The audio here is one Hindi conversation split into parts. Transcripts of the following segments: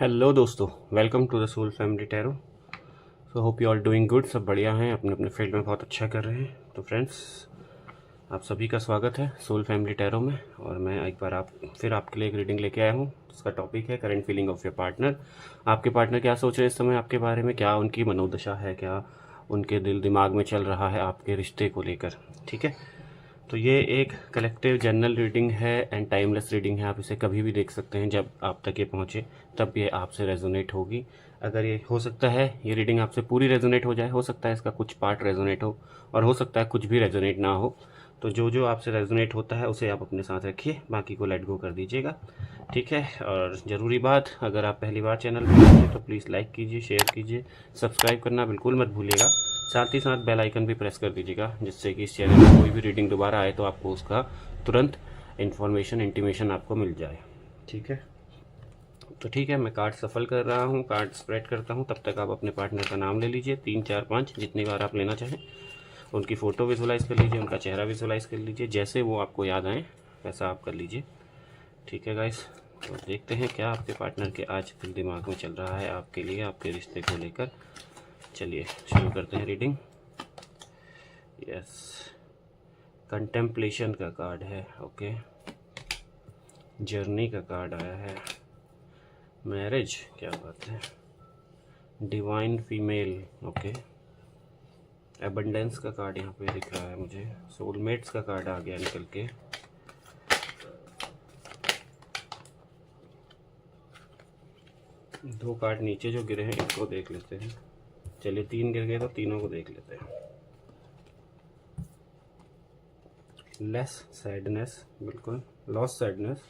हेलो दोस्तों, welcome to the soul family tarot. So hope you all doing good. सब बढ़िया हैं, अपने अपने फील्ड में बहुत अच्छा कर रहे हैं। तो फ्रेंड्स, आप सभी का स्वागत है सोल फैमिली टैरो में। और मैं एक बार आपके लिए एक रीडिंग लेके आया हूँ। इसका टॉपिक है current feeling of your partner. आपके पार्टनर क्या सोच रहे हैं इस समय आपके बारे में, क्या उनकी मनोदशा है, क्या उनके दिल दिमाग में चल रहा है आपके रिश्ते को लेकर। ठीक है, तो ये एक कलेक्टिव जनरल रीडिंग है एंड टाइमलेस रीडिंग है। आप इसे कभी भी देख सकते हैं, जब आप तक ये पहुँचे तब ये आपसे रेजोनेट होगी। अगर ये हो सकता है ये रीडिंग आपसे पूरी रेजोनेट हो जाए, हो सकता है इसका कुछ पार्ट रेजोनेट हो, और हो सकता है कुछ भी रेजोनेट ना हो। तो जो जो आपसे रेजोनेट होता है उसे आप अपने साथ रखिए, बाकी को लेट गो कर दीजिएगा। ठीक है, और ज़रूरी बात, अगर आप पहली बार चैनल पर हैं तो प्लीज़ लाइक कीजिए, शेयर कीजिए, सब्सक्राइब करना बिल्कुल मत भूलिएगा। साथ ही साथ बेल आइकन भी प्रेस कर दीजिएगा, जिससे कि इस चैनल में कोई भी रीडिंग दोबारा आए तो आपको उसका तुरंत इन्फॉर्मेशन इंटीमेशन आपको मिल जाए। ठीक है, तो ठीक है, मैं कार्ड सफल कर रहा हूँ, कार्ड स्प्रेड करता हूँ। तब तक आप अपने पार्टनर का नाम ले लीजिए, 3 4 5 जितनी बार आप लेना चाहें। उनकी फ़ोटो विजुलाइज़ कर लीजिए, उनका चेहरा विजुलाइज़ कर लीजिए, जैसे वो आपको याद आए वैसा आप कर लीजिए। ठीक है गाइस, तो देखते हैं क्या आपके पार्टनर के आज दिल दिमाग में चल रहा है आपके लिए, आपके रिश्ते को लेकर। चलिए शुरू करते हैं रीडिंग। यस, कंटेम्पलेशन का कार्ड है। ओके, जर्नी का कार्ड आया है। मैरिज, क्या बात है। Divine female, okay. एबंडेंस का कार्ड यहाँ पे दिख रहा है मुझे। सोलमेट्स का कार्ड आ गया निकल के। दो कार्ड नीचे जो गिरे हैं इनको देख लेते हैं। चलिए 3 गिर गए तो तीनों को देख लेते हैं। लेस सैडनेस, बिल्कुल लॉस सैडनेस।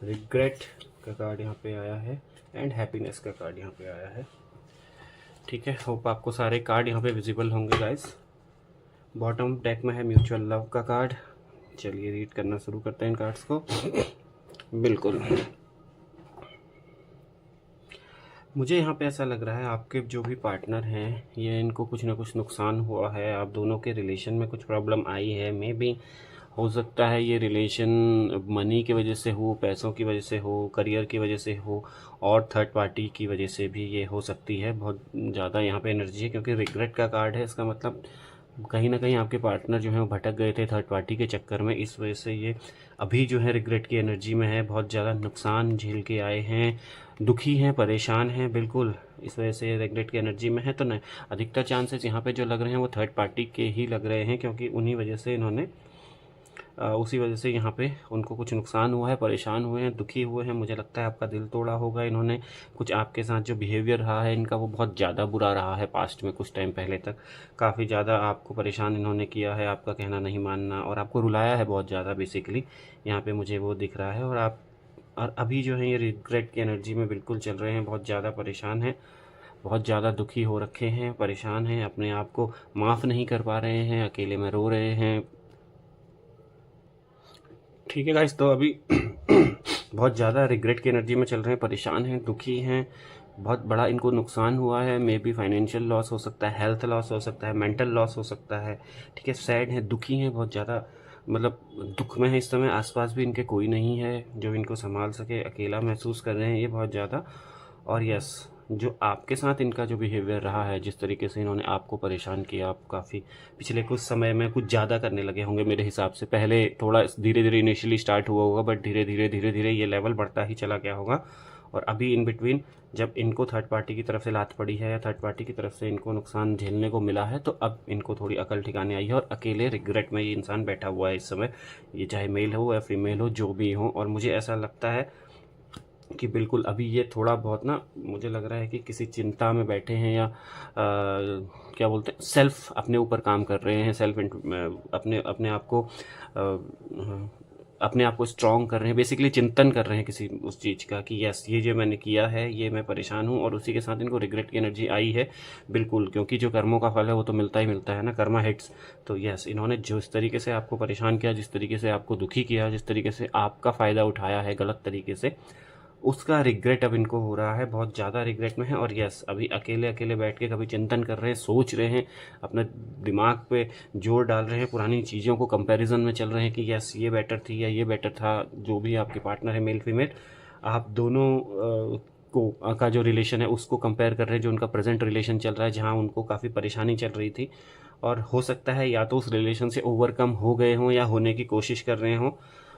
रिग्रेट का कार्ड यहाँ पे आया है एंड हैप्पीनेस का कार्ड यहाँ पे आया है। ठीक है, होप आपको सारे कार्ड यहाँ पे विजिबल होंगे गाइस। बॉटम डेक में है म्यूचुअल लव का कार्ड। चलिए रीड करना शुरू करते हैं इन कार्ड्स को। बिल्कुल, मुझे यहाँ पे ऐसा लग रहा है आपके जो भी पार्टनर हैं ये इनको कुछ ना कुछ नुकसान हुआ है, आप दोनों के रिलेशन में कुछ प्रॉब्लम आई है। मे बी हो सकता है ये रिलेशन मनी की वजह से हो, पैसों की वजह से हो, करियर की वजह से हो, और थर्ड पार्टी की वजह से भी ये हो सकती है। बहुत ज़्यादा यहाँ पे एनर्जी है, क्योंकि रिग्रेट का कार्ड है। इसका मतलब कहीं ना कहीं आपके पार्टनर जो है वो भटक गए थे थर्ड पार्टी के चक्कर में, इस वजह से ये अभी जो है रिग्रेट की एनर्जी में है। बहुत ज़्यादा नुकसान झेल के आए हैं, दुखी हैं, परेशान हैं, बिल्कुल इस वजह से रिग्रेट की एनर्जी में है। तो न अधिकतर चांसेस यहाँ पे जो लग रहे हैं वो थर्ड पार्टी के ही लग रहे हैं, क्योंकि उन्हीं वजह से इन्होंने उसी वजह से यहाँ पे उनको कुछ नुकसान हुआ है, परेशान हुए हैं, दुखी हुए हैं। मुझे लगता है आपका दिल तोड़ा होगा इन्होंने। कुछ आपके साथ जो बिहेवियर रहा है इनका वो बहुत ज़्यादा बुरा रहा है पास्ट में, कुछ टाइम पहले तक काफ़ी ज़्यादा आपको परेशान इन्होंने किया है, आपका कहना नहीं मानना, और आपको रुलाया है बहुत ज़्यादा बेसिकली। यहाँ पे मुझे वो दिख रहा है। और अभी जो है ये रिग्रेट की एनर्जी में बिल्कुल चल रहे हैं, बहुत ज़्यादा परेशान हैं, बहुत ज़्यादा दुखी हो रखे हैं, परेशान हैं, अपने आप को माफ़ नहीं कर पा रहे हैं, अकेले में रो रहे हैं। ठीक है गाइस, तो अभी बहुत ज़्यादा रिग्रेट की एनर्जी में चल रहे हैं, परेशान हैं, दुखी हैं, बहुत बड़ा इनको नुकसान हुआ है। मे बी फाइनेंशियल लॉस हो सकता है, हेल्थ लॉस हो सकता है, मेंटल लॉस हो सकता है। ठीक है, सैड हैं, दुखी हैं, बहुत ज़्यादा मतलब दुख में है इस समय। आसपास भी इनके कोई नहीं है जो इनको संभाल सके, अकेला महसूस कर रहे हैं ये बहुत ज़्यादा। और यस, जो आपके साथ इनका जो बिहेवियर रहा है, जिस तरीके से इन्होंने आपको परेशान किया, आप काफ़ी पिछले कुछ समय में कुछ ज़्यादा करने लगे होंगे मेरे हिसाब से। पहले थोड़ा धीरे धीरे इनिशियली स्टार्ट हुआ होगा, बट धीरे धीरे ये लेवल बढ़ता ही चला गया होगा। और अभी इन बिटवीन जब इनको थर्ड पार्टी की तरफ से लात पड़ी है या थर्ड पार्टी की तरफ से इनको नुकसान झेलने को मिला है, तो अब इनको थोड़ी अकल ठिकाने आई है, और अकेले रिग्रेट में ये इंसान बैठा हुआ है इस समय। ये चाहे मेल हो या फीमेल हो, जो भी हो। और मुझे ऐसा लगता है कि बिल्कुल अभी ये थोड़ा बहुत ना, मुझे लग रहा है कि किसी चिंता में बैठे हैं, या क्या बोलते हैं, सेल्फ अपने ऊपर काम कर रहे हैं, सेल्फ अपने अपने आप को अपने आप को स्ट्रॉन्ग कर रहे हैं, बेसिकली चिंतन कर रहे हैं किसी उस चीज़ का कि यस, ये जो मैंने किया है ये मैं परेशान हूँ। और उसी के साथ इनको रिग्रेट की एनर्जी आई है बिल्कुल, क्योंकि जो कर्मों का फल है वो तो मिलता ही मिलता है ना, कर्मा हिट्स। तो यस, इन्होंने जो इस तरीके से आपको परेशान किया, जिस तरीके से आपको दुखी किया, जिस तरीके से आपका फ़ायदा उठाया है गलत तरीके से, उसका रिग्रेट अब इनको हो रहा है, बहुत ज़्यादा रिग्रेट में है। और यस, अभी अकेले अकेले बैठ के कभी चिंतन कर रहे हैं, सोच रहे हैं, अपने दिमाग पे जोर डाल रहे हैं, पुरानी चीज़ों को कंपैरिजन में चल रहे हैं कि यस ये बेटर थी या ये बेटर था। जो भी आपके पार्टनर है, मेल फीमेल, आप दोनों को का जो रिलेशन है उसको कंपेयर कर रहे हैं, जो उनका प्रेजेंट रिलेशन चल रहा है जहाँ उनको काफ़ी परेशानी चल रही थी, और हो सकता है या तो उस रिलेशन से ओवरकम हो गए हों या होने की कोशिश कर रहे हों,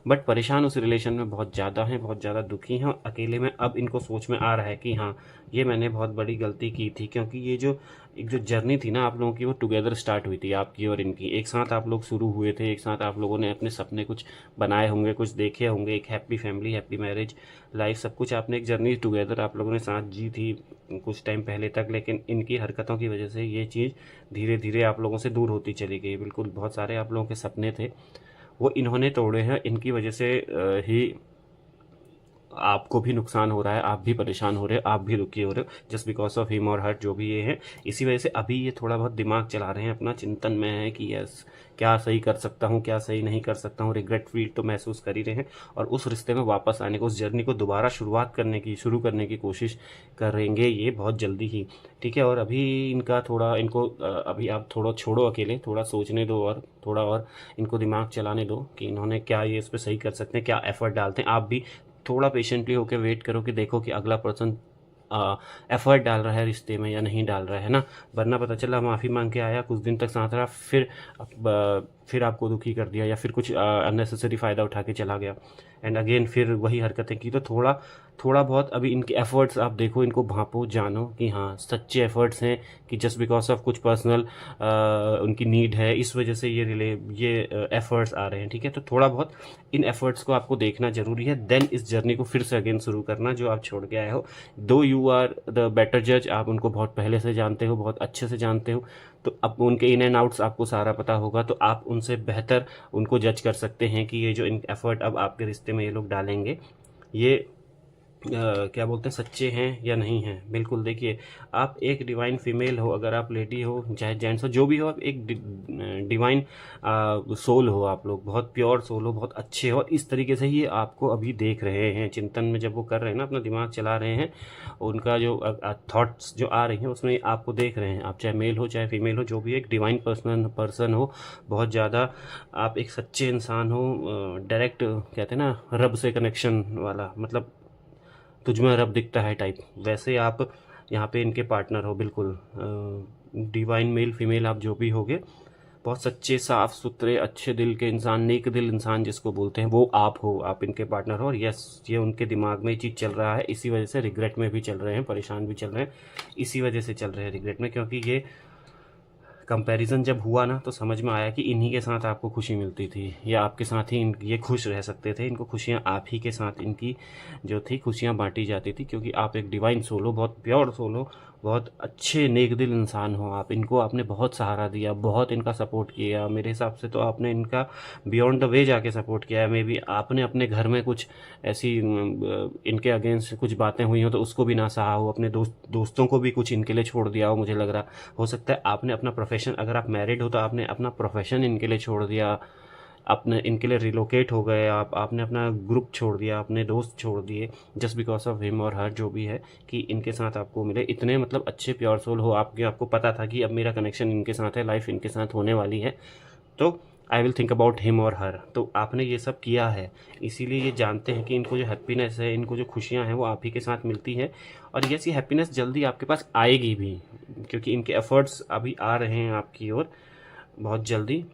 बट परेशान उस रिलेशन में बहुत ज़्यादा हैं, बहुत ज़्यादा दुखी हैं, और अकेले में अब इनको सोच में आ रहा है कि हाँ, ये मैंने बहुत बड़ी गलती की थी, क्योंकि ये जो एक जो जर्नी थी ना आप लोगों की, वो टुगेदर स्टार्ट हुई थी आपकी और इनकी। एक साथ आप लोग शुरू हुए थे, एक साथ आप लोगों ने अपने सपने कुछ बनाए होंगे, कुछ देखे होंगे, एक happy family, happy marriage life, सब कुछ आपने एक जर्नी टुगेदर आप लोगों ने साथ जी थी कुछ टाइम पहले तक। लेकिन इनकी हरकतों की वजह से ये चीज़ धीरे धीरे आप लोगों से दूर होती चली गई। बिल्कुल, बहुत सारे आप लोगों के सपने थे वो इन्होंने तोड़े हैं, इनकी वजह से ही आपको भी नुकसान हो रहा है, आप भी परेशान हो रहे हो, आप भी दुखी हो रहे हो, जस्ट बिकॉज ऑफ हिम और हर, जो भी ये है। इसी वजह से अभी ये थोड़ा बहुत दिमाग चला रहे हैं, अपना चिंतन में है कि यस, क्या सही कर सकता हूँ, क्या सही नहीं कर सकता हूँ। रिग्रेट फील तो महसूस कर ही रहे हैं, और उस रिश्ते में वापस आने को, उस जर्नी को दोबारा शुरू करने की कोशिश करेंगे ये बहुत जल्दी ही, ठीक है। और अभी इनका थोड़ा, इनको अभी आप थोड़ा छोड़ो अकेले, थोड़ा सोचने दो और थोड़ा और इनको दिमाग चलाने दो कि इन्होंने क्या ये इस पर सही कर सकते हैं, क्या एफर्ट डालते हैं। आप भी थोड़ा पेशेंटली होकर वेट करो कि देखो कि अगला पर्सन एफर्ट डाल रहा है रिश्ते में या नहीं डाल रहा है ना। वरना पता चला माफ़ी मांग के आया, कुछ दिन तक साथ रहा, फिर आपको दुखी कर दिया, या फिर कुछ अननेसेसरी फ़ायदा उठा के चला गया, एंड अगेन फिर वही हरकतें की। तो थोड़ा बहुत अभी इनके एफ़र्ट्स आप देखो, इनको भांपो, जानो कि हाँ, सच्चे एफ़र्ट्स हैं, कि जस्ट बिकॉज ऑफ कुछ पर्सनल उनकी नीड है, इस वजह से ये एफ़र्ट्स आ रहे हैं, ठीक है। तो थोड़ा बहुत इन एफ़र्ट्स को आपको देखना ज़रूरी है, देन इस जर्नी को फिर से अगेन शुरू करना जो आप छोड़ के आए हो। दो यू आर द बेटर जज, आप उनको बहुत पहले से जानते हो, बहुत अच्छे से जानते हो, तो अब उनके इन एंड आउट्स आपको सारा पता होगा, तो आप उनसे बेहतर उनको जज कर सकते हैं कि ये जो इन एफ़र्ट अब आपके रिश्ते में ये लोग डालेंगे, ये क्या बोलते हैं, सच्चे हैं या नहीं हैं। बिल्कुल, देखिए, आप एक डिवाइन फीमेल हो, अगर आप लेडी हो चाहे जेंट्स हो, जो भी हो, आप एक डिवाइन सोल हो, आप लोग बहुत प्योर सोल हो, बहुत अच्छे हो, और इस तरीके से ही आपको अभी देख रहे हैं चिंतन में, जब वो कर रहे हैं ना, अपना दिमाग चला रहे हैं, उनका जो थॉट्स जो आ रही हैं उसमें आपको देख रहे हैं। आप चाहे मेल हो चाहे फीमेल हो, जो भी एक डिवाइन पर्सन हो, बहुत ज़्यादा आप एक सच्चे इंसान हो, डायरेक्ट कहते हैं ना रब से कनेक्शन वाला, मतलब तुझमें रब दिखता है टाइप, वैसे आप यहाँ पे इनके पार्टनर हो। बिल्कुल डिवाइन मेल फीमेल आप जो भी होगे, बहुत सच्चे, साफ सुथरे, अच्छे दिल के इंसान, नेक दिल इंसान जिसको बोलते हैं, वो आप हो, आप इनके पार्टनर हो। और यस, ये उनके दिमाग में ये चीज़ चल रहा है, इसी वजह से रिग्रेट में भी चल रहे हैं, परेशान भी चल रहे हैं, इसी वजह से चल रहे हैं रिग्रेट में, क्योंकि ये कंपैरिजन जब हुआ ना, तो समझ में आया कि इन्हीं के साथ आपको खुशी मिलती थी, या आपके साथ ही ये खुश रह सकते थे। इनको खुशियाँ आप ही के साथ, इनकी जो थी खुशियाँ बांटी जाती थी, क्योंकि आप एक डिवाइन सोल हो, बहुत प्योर सोल हो, बहुत अच्छे नेक दिल इंसान हो आप। इनको आपने बहुत सहारा दिया, बहुत इनका सपोर्ट किया। मेरे हिसाब से तो आपने इनका बियॉन्ड द वे जाके सपोर्ट किया है। मे बी आपने अपने घर में कुछ ऐसी इनके अगेंस्ट कुछ बातें हुई हो तो उसको भी ना सहा हो, अपने दोस्तों को भी कुछ इनके लिए छोड़ दिया हो। मुझे लग रहा हो सकता है आपने अपना प्रोफेशन, अगर आप मैरिड हो तो आपने अपना प्रोफेशन इनके लिए छोड़ दिया, अपने इनके लिए रिलोकेट हो गए आपने अपना ग्रुप छोड़ दिया, अपने दोस्त छोड़ दिए, जस्ट बिकॉज ऑफ हिम और हर, जो भी है, कि इनके साथ आपको मिले। इतने मतलब अच्छे प्योर सोल हो आपके, आपको पता था कि अब मेरा कनेक्शन इनके साथ है, लाइफ इनके साथ होने वाली है, तो I will think about him और हर। तो आपने ये सब किया है, इसीलिए ये जानते हैं कि इनको जो हैप्पीनेस है, इनको जो खुशियाँ हैं, वो आप ही के साथ मिलती है। और ये हैप्पीनेस जल्दी आपके पास आएगी भी, क्योंकि इनके एफर्ट्स अभी आ रहे हैं आपकी ओर बहुत जल्दी,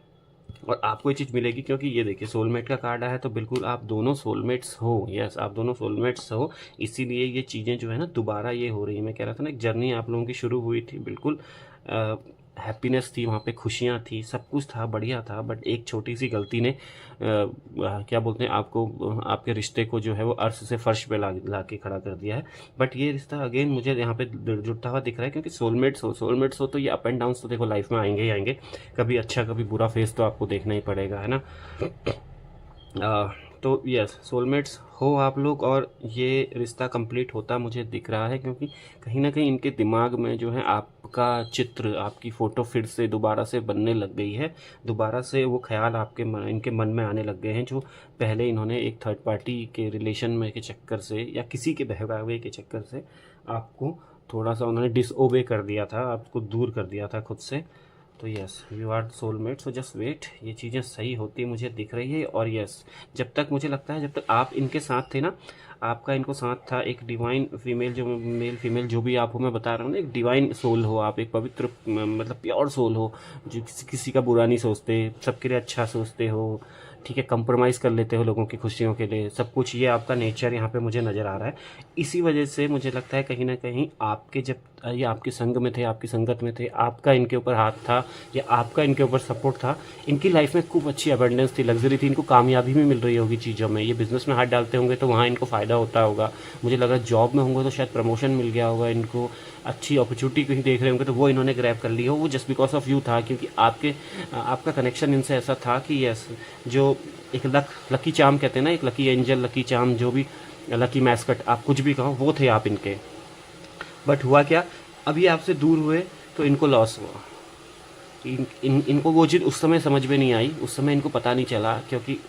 और आपको ये चीज़ मिलेगी। क्योंकि ये देखिए, सोलमेट का कार्ड है, तो बिल्कुल आप दोनों सोलमेट्स हो। यस, आप दोनों सोलमेट्स हो, इसीलिए ये चीज़ें जो है ना दोबारा ये हो रही है। मैं कह रहा था ना, एक जर्नी आप लोगों की शुरू हुई थी, बिल्कुल हैप्पीनेस थी वहाँ पे, खुशियाँ थी, सब कुछ था, बढ़िया था, बट एक छोटी सी गलती ने क्या बोलते हैं, आपको, आपके रिश्ते को जो है वो अर्श से फर्श पे ला के खड़ा कर दिया है। बट ये रिश्ता अगेन मुझे यहाँ पे जुड़ता हुआ दिख रहा है, क्योंकि सोलमेट्स हो तो ये अप एंड डाउन तो देखो लाइफ में आएंगे ही आएंगे, कभी अच्छा कभी बुरा फेस तो आपको देखना ही पड़ेगा, है ना। तो यस, सोलमेट्स हो आप लोग, और ये रिश्ता कंप्लीट होता मुझे दिख रहा है, क्योंकि कहीं ना कहीं इनके दिमाग में जो है आपका चित्र, आपकी फ़ोटो फिर से दोबारा से बनने लग गई है, दोबारा से वो ख्याल इनके मन में आने लग गए हैं, जो पहले इन्होंने एक थर्ड पार्टी के रिलेशन में के चक्कर से, या किसी के बहकावे के चक्कर से आपको थोड़ा सा उन्होंने डिसओबे कर दिया था, आपको दूर कर दिया था खुद से। तो yes, you are soulmate, so just wait, ये चीज़ें सही होती मुझे दिख रही है। और यस, जब तक मुझे लगता है, जब तक आप इनके साथ थे ना, आपका इनको साथ था, एक डिवाइन फीमेल, जो मेल फीमेल जो भी आप हो, मैं बता रहा हूँ ना, एक डिवाइन सोल हो आप, एक पवित्र मतलब प्योर सोल हो, जो किसी का बुरा नहीं सोचते, सबके लिए अच्छा सोचते हो, ठीक है, कंप्रोमाइज़ कर लेते हो लोगों की खुशियों के लिए, सब कुछ ये आपका नेचर यहाँ पे मुझे नज़र आ रहा है। इसी वजह से मुझे लगता है कहीं ना कहीं आपके जब ये आपके संग में थे, आपकी संगत में थे, आपका इनके ऊपर हाथ था या आपका इनके ऊपर सपोर्ट था, इनकी लाइफ में खूब अच्छी अबंडेंस थी, लग्जरी थी, इनको कामयाबी भी मिल रही होगी चीज़ों में, ये बिज़नेस में हाथ डालते होंगे तो वहाँ इनको फ़ायदा होता होगा, मुझे लग रहा है जॉब में होंगे तो शायद प्रमोशन मिल गया होगा इनको, अच्छी अपॉर्चुनिटी कहीं देख रहे होंगे तो वो इन्होंने ग्रैब कर ली हो, वो जस्ट बिकॉज ऑफ यू था, क्योंकि आपका कनेक्शन इनसे ऐसा था कि यस, जो एक लकी चार्म कहते हैं ना, एक लकी एंजल, लकी चार्म, जो भी लकी मैस्कट, आप कुछ भी कहो, वो थे आप इनके। बट हुआ क्या, अभी आपसे दूर हुए तो इनको लॉस हुआ। इनको वो चीज़ उस समय समझ में नहीं आई, उस समय इनको पता नहीं चला, क्योंकि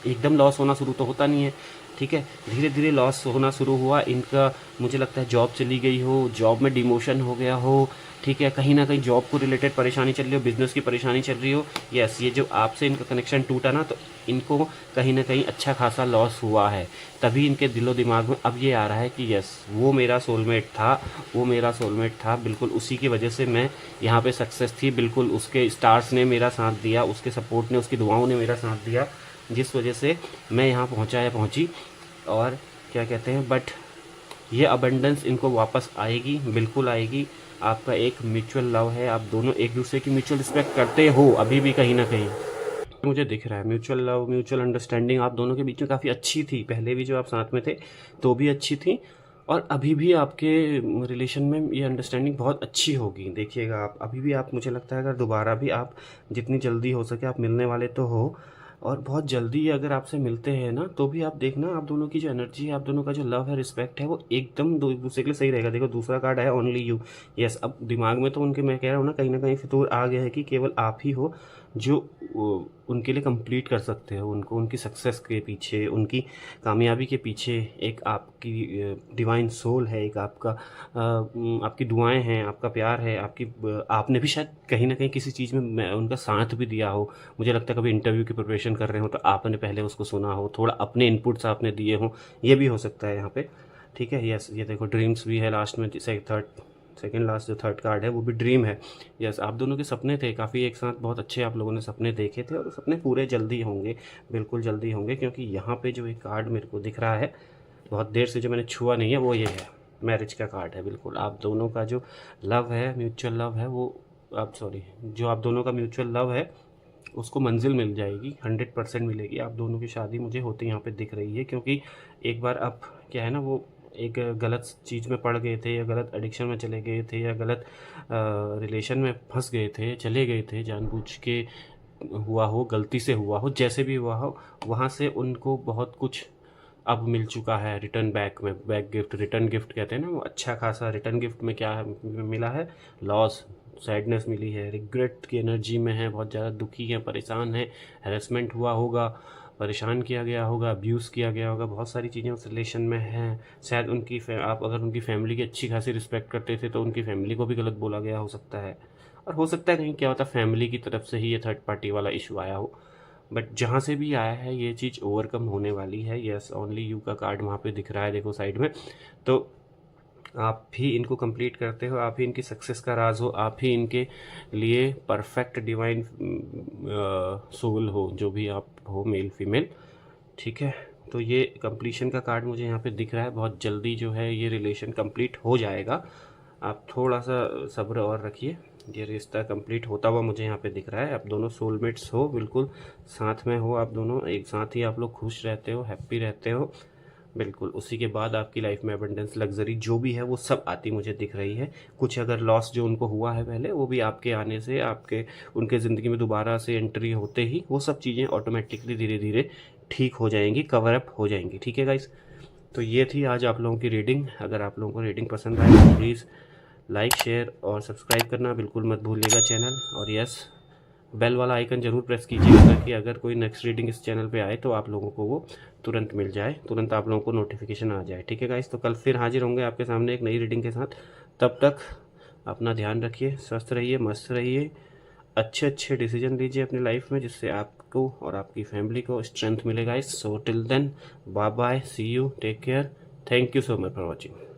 एकदम लॉस होना शुरू तो होता नहीं है, ठीक है, धीरे धीरे लॉस होना शुरू हुआ इनका। मुझे लगता है जॉब चली गई हो, जॉब में डिमोशन हो गया हो, ठीक है, कहीं ना कहीं जॉब को रिलेटेड परेशानी चल रही हो, बिजनेस की परेशानी चल रही हो, यस, ये जो आपसे इनका कनेक्शन टूटा ना, तो इनको कहीं ना कहीं अच्छा खासा लॉस हुआ है, तभी इनके दिलो दिमाग में अब ये आ रहा है कि यस, वो मेरा सोलमेट था, वो मेरा सोलमेट था, बिल्कुल उसी की वजह से मैं यहाँ पे सक्सेस थी, बिल्कुल उसके स्टार्स ने मेरा साथ दिया, उसके सपोर्ट ने, उसकी दुआओं ने मेरा साथ दिया, जिस वजह से मैं यहाँ पहुँचा या पहुँची। और क्या कहते हैं, बट ये अबंडेंस इनको वापस आएगी, बिल्कुल आएगी। आपका एक म्यूचुअल लव है, आप दोनों एक दूसरे की म्यूचुअल रिस्पेक्ट करते हो अभी भी कहीं ना कहीं, मुझे दिख रहा है। म्यूचुअल लव, म्यूचुअल अंडरस्टैंडिंग आप दोनों के बीच में काफ़ी अच्छी थी, पहले भी जो आप साथ में थे तो भी अच्छी थी, और अभी भी आपके रिलेशन में ये अंडरस्टैंडिंग बहुत अच्छी होगी। देखिएगा आप, अभी भी आप, मुझे लगता है अगर दोबारा भी आप जितनी जल्दी हो सके आप मिलने वाले तो हो, और बहुत जल्दी अगर आपसे मिलते हैं ना, तो भी आप देखना, आप दोनों की जो एनर्जी है, आप दोनों का जो लव है, रिस्पेक्ट है, वो एकदम दो दूसरे के लिए सही रहेगा। देखो दूसरा कार्ड है ओनली यू, यस, अब दिमाग में तो उनके, मैं कह रहा हूँ ना कहीं फितूर आ गया है कि केवल आप ही हो जो उनके लिए कंप्लीट कर सकते हो उनको, उनकी सक्सेस के पीछे, उनकी कामयाबी के पीछे एक आपकी डिवाइन सोल है, एक आपकी दुआएं हैं, आपका प्यार है, आपने भी शायद कहीं ना कहीं किसी चीज़ में उनका साथ भी दिया हो। मुझे लगता है कभी इंटरव्यू की प्रिपरेशन कर रहे हो तो आपने पहले उसको सुना हो, थोड़ा अपने इनपुट्स आपने दिए हों, ये भी हो सकता है यहाँ पे, ठीक है। यस, ये देखो ड्रीम्स भी है लास्ट में, सेकंड लास्ट जो थर्ड कार्ड है वो भी ड्रीम है। यस, आप दोनों के सपने थे काफ़ी एक साथ, बहुत अच्छे आप लोगों ने सपने देखे थे, और सपने पूरे जल्दी होंगे, बिल्कुल जल्दी होंगे, क्योंकि यहाँ पे जो एक कार्ड मेरे को दिख रहा है, बहुत देर से जो मैंने छुआ नहीं है, वो ये है, मैरिज का कार्ड है। बिल्कुल आप दोनों का जो लव है, म्यूचुअल लव है, वो जो आप दोनों का म्यूचुअल लव है उसको मंजिल मिल जाएगी, 100% मिलेगी। आप दोनों की शादी मुझे होती यहाँ पे दिख रही है, क्योंकि एक बार आप, क्या है ना, वो एक गलत चीज़ में पड़ गए थे, या गलत एडिक्शन में चले गए थे, या गलत रिलेशन में फंस गए थे, चले गए थे, जानबूझ के हुआ हो, गलती से हुआ हो, जैसे भी हुआ हो, वहाँ से उनको बहुत कुछ अब मिल चुका है रिटर्न बैक में, बैक गिफ्ट, रिटर्न गिफ्ट कहते हैं ना, वो अच्छा खासा रिटर्न गिफ्ट में क्या मिला है, लॉस, सैडनेस मिली है, रिग्रेट की एनर्जी में है, बहुत ज़्यादा दुखी है, परेशान है, हैरेसमेंट हुआ होगा, परेशान किया गया होगा, अब्यूज़ किया गया होगा, बहुत सारी चीज़ें उस रिलेशन में हैं। शायद आप अगर उनकी फैमिली की अच्छी खासी रिस्पेक्ट करते थे तो उनकी फैमिली को भी गलत बोला गया हो सकता है, और हो सकता है कहीं क्या होता, फैमिली की तरफ से ही ये थर्ड पार्टी वाला इशू आया हो। बट जहाँ से भी आया है ये चीज़ ओवरकम होने वाली है। यस, ओनली यू का कार्ड वहाँ पे दिख रहा है, देखो साइड में, तो आप ही इनको कंप्लीट करते हो, आप ही इनकी सक्सेस का राज हो, आप ही इनके लिए परफेक्ट डिवाइन सोल हो, जो भी आप हो, मेल फीमेल, ठीक है। तो ये कंप्लीशन का कार्ड मुझे यहाँ पे दिख रहा है, बहुत जल्दी जो है ये रिलेशन कंप्लीट हो जाएगा, आप थोड़ा सा सब्र और रखिए, ये रिश्ता कंप्लीट होता हुआ मुझे यहाँ पे दिख रहा है। आप दोनों सोलमेट्स हो, बिल्कुल साथ में हो, आप दोनों एक साथ ही आप लोग खुश रहते हो, हैप्पी रहते हो, बिल्कुल। उसी के बाद आपकी लाइफ में अबंडेंस, लग्जरी जो भी है वो सब आती मुझे दिख रही है। कुछ अगर लॉस जो उनको हुआ है पहले, वो भी आपके आने से, उनके ज़िंदगी में दोबारा से एंट्री होते ही वो सब चीज़ें ऑटोमेटिकली धीरे धीरे ठीक हो जाएंगी, कवर अप हो जाएंगी, ठीक है गाइस। तो ये थी आज आप लोगों की रीडिंग। अगर आप लोगों को रीडिंग पसंद आए तो प्लीज़ लाइक, शेयर और सब्सक्राइब करना बिल्कुल मत भूलिएगा चैनल, और यस, बेल वाला आइकन ज़रूर प्रेस कीजिएगा, ताकि अगर कोई नेक्स्ट रीडिंग इस चैनल पे आए तो आप लोगों को वो तुरंत मिल जाए, तुरंत आप लोगों को नोटिफिकेशन आ जाए, ठीक है गाइस। तो कल फिर हाजिर होंगे आपके सामने एक नई रीडिंग के साथ। तब तक अपना ध्यान रखिए, स्वस्थ रहिए, मस्त रहिए, अच्छे अच्छे डिसीजन लीजिए अपनी लाइफ में, जिससे आपको और आपकी फैमिली को स्ट्रेंथ मिलेगा। So till then, bye bye, see you, take care, thank you so much for watching.